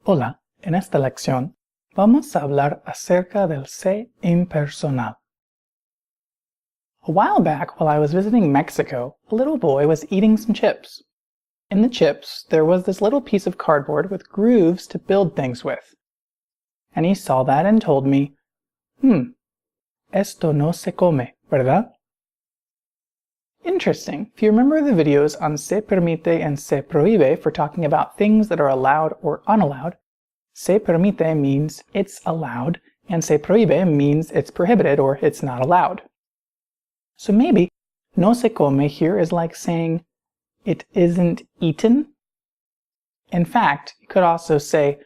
Hola, en esta lección vamos a hablar acerca del se impersonal. A while back, while I was visiting Mexico, a little boy was eating some chips. In the chips, there was this little piece of cardboard with grooves to build things with. And he saw that and told me, esto no se come, ¿verdad? Interesting. If you remember the videos on se permite and se prohíbe for talking about things that are allowed or unallowed, se permite means it's allowed, and se prohíbe means it's prohibited or it's not allowed. So maybe no se come here is like saying it isn't eaten. In fact, you could also say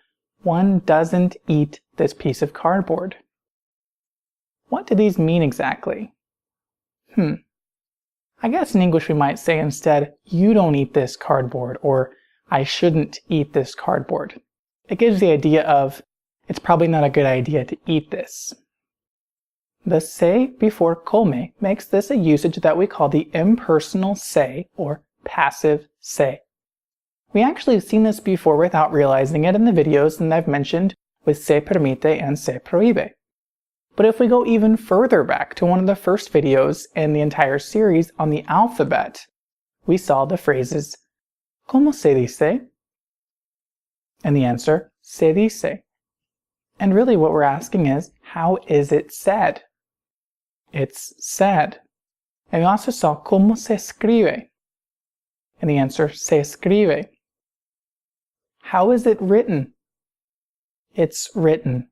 one doesn't eat this piece of cardboard. What do these mean exactly? I guess in English we might say instead, you don't eat this cardboard, or I shouldn't eat this cardboard. It gives the idea of, it's probably not a good idea to eat this. The se before come makes this a usage that we call the impersonal se, or passive se. We actually have seen this before without realizing it in the videos that I've mentioned with se permite and se prohíbe. But if we go even further back to one of the first videos in the entire series on the alphabet, we saw the phrases ¿Cómo se dice? And the answer, se dice. And really what we're asking is, how is it said? It's said. And we also saw ¿Cómo se escribe? And the answer, se escribe. How is it written? It's written.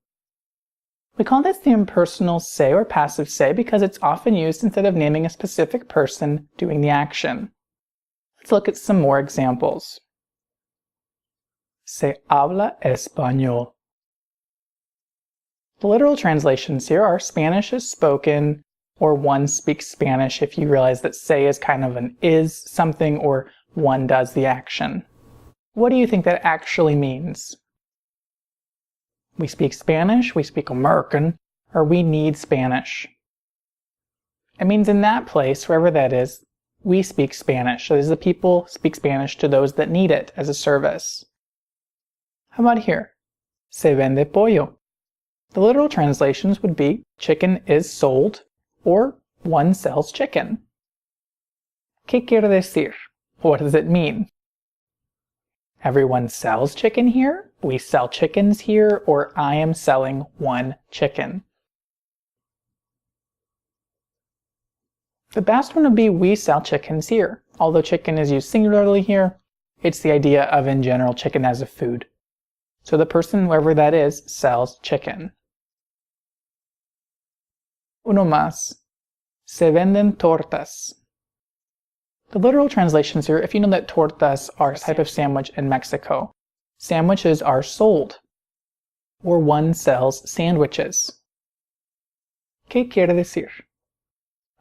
We call this the impersonal se or passive se because it's often used instead of naming a specific person doing the action. Let's look at some more examples. Se habla español. The literal translations here are Spanish is spoken, or one speaks Spanish if you realize that se is kind of an is something or one does the action. What do you think that actually means? We speak Spanish, we speak American, or we need Spanish. It means in that place, wherever that is, we speak Spanish. So these are the people speak Spanish to those that need it as a service. How about here? Se vende pollo. The literal translations would be chicken is sold, or one sells chicken. ¿Qué quiere decir? What does it mean? Everyone sells chicken here, we sell chickens here, or I am selling one chicken. The best one would be we sell chickens here. Although chicken is used singularly here, it's the idea of in general chicken as a food. So the person, whoever that is, sells chicken. Uno más. Se venden tortas. The literal translations here, if you know that tortas are a type of sandwich in Mexico, sandwiches are sold, or one sells sandwiches. ¿Qué quiere decir?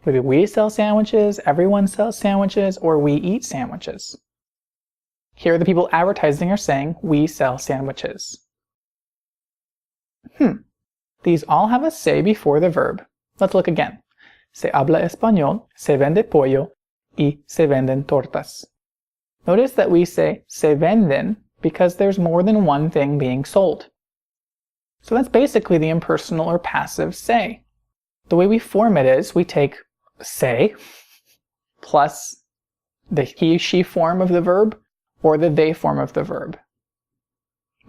Maybe we sell sandwiches, everyone sells sandwiches, or we eat sandwiches. Here the people advertising are saying, we sell sandwiches. These all have a se before the verb. Let's look again. Se habla español, se vende pollo, y se venden tortas. Notice that we say se venden because there's more than one thing being sold. So that's basically the impersonal or passive se. The way we form it is we take se plus the he, she form of the verb or the they form of the verb.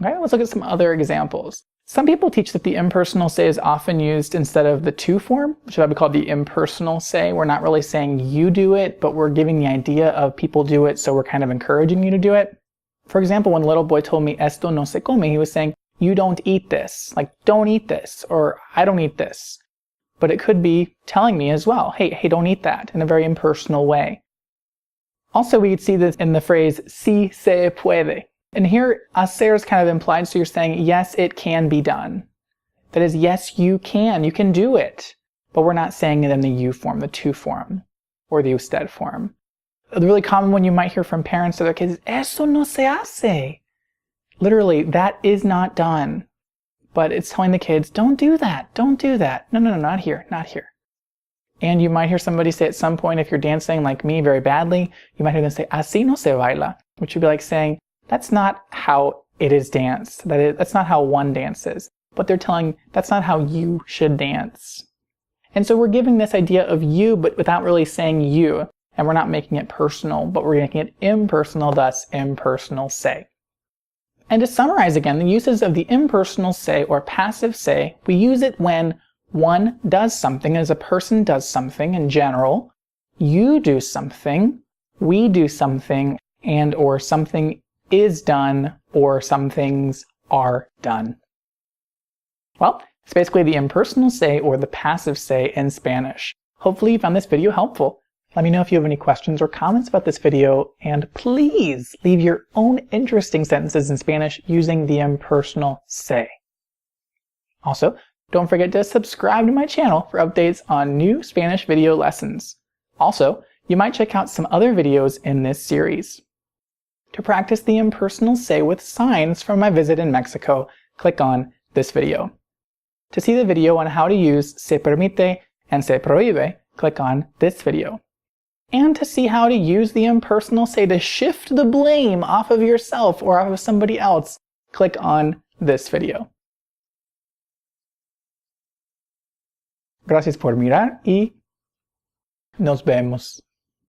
Okay, let's look at some other examples. Some people teach that the impersonal se is often used instead of the to form, which is what we call the impersonal se. We're not really saying you do it, but we're giving the idea of people do it, so we're kind of encouraging you to do it. For example, when a little boy told me esto no se come, he was saying, you don't eat this, like don't eat this, or I don't eat this. But it could be telling me as well, hey, don't eat that, in a very impersonal way. Also, we could see this in the phrase si se puede. And here, hacer is kind of implied, so you're saying, yes, it can be done. That is, yes, you can do it. But we're not saying it in the you form, the to form, or the usted form. The really common one you might hear from parents to their kids is, eso no se hace. Literally, that is not done. But it's telling the kids, don't do that, don't do that. No, not here, not here. And you might hear somebody say at some point, if you're dancing like me very badly, you might hear them say, así no se baila, which would be like saying, that's not how it is danced. That's not how one dances. But they're telling that's not how you should dance. And so we're giving this idea of you, but without really saying you. And we're not making it personal, but we're making it impersonal, thus impersonal se. And to summarize again, the uses of the impersonal se or passive se, we use it when one does something, as a person does something in general, you do something, we do something, and or something is done, or some things are done. Well, it's basically the impersonal se or the passive se in Spanish. Hopefully you found this video helpful. Let me know if you have any questions or comments about this video, and please leave your own interesting sentences in Spanish using the impersonal se. Also, don't forget to subscribe to my channel for updates on new Spanish video lessons. Also, you might check out some other videos in this series. To practice the impersonal se with signs from my visit in Mexico, click on this video. To see the video on how to use se permite and se prohíbe, click on this video. And to see how to use the impersonal se to shift the blame off of yourself or off of somebody else, click on this video. Gracias por mirar y nos vemos.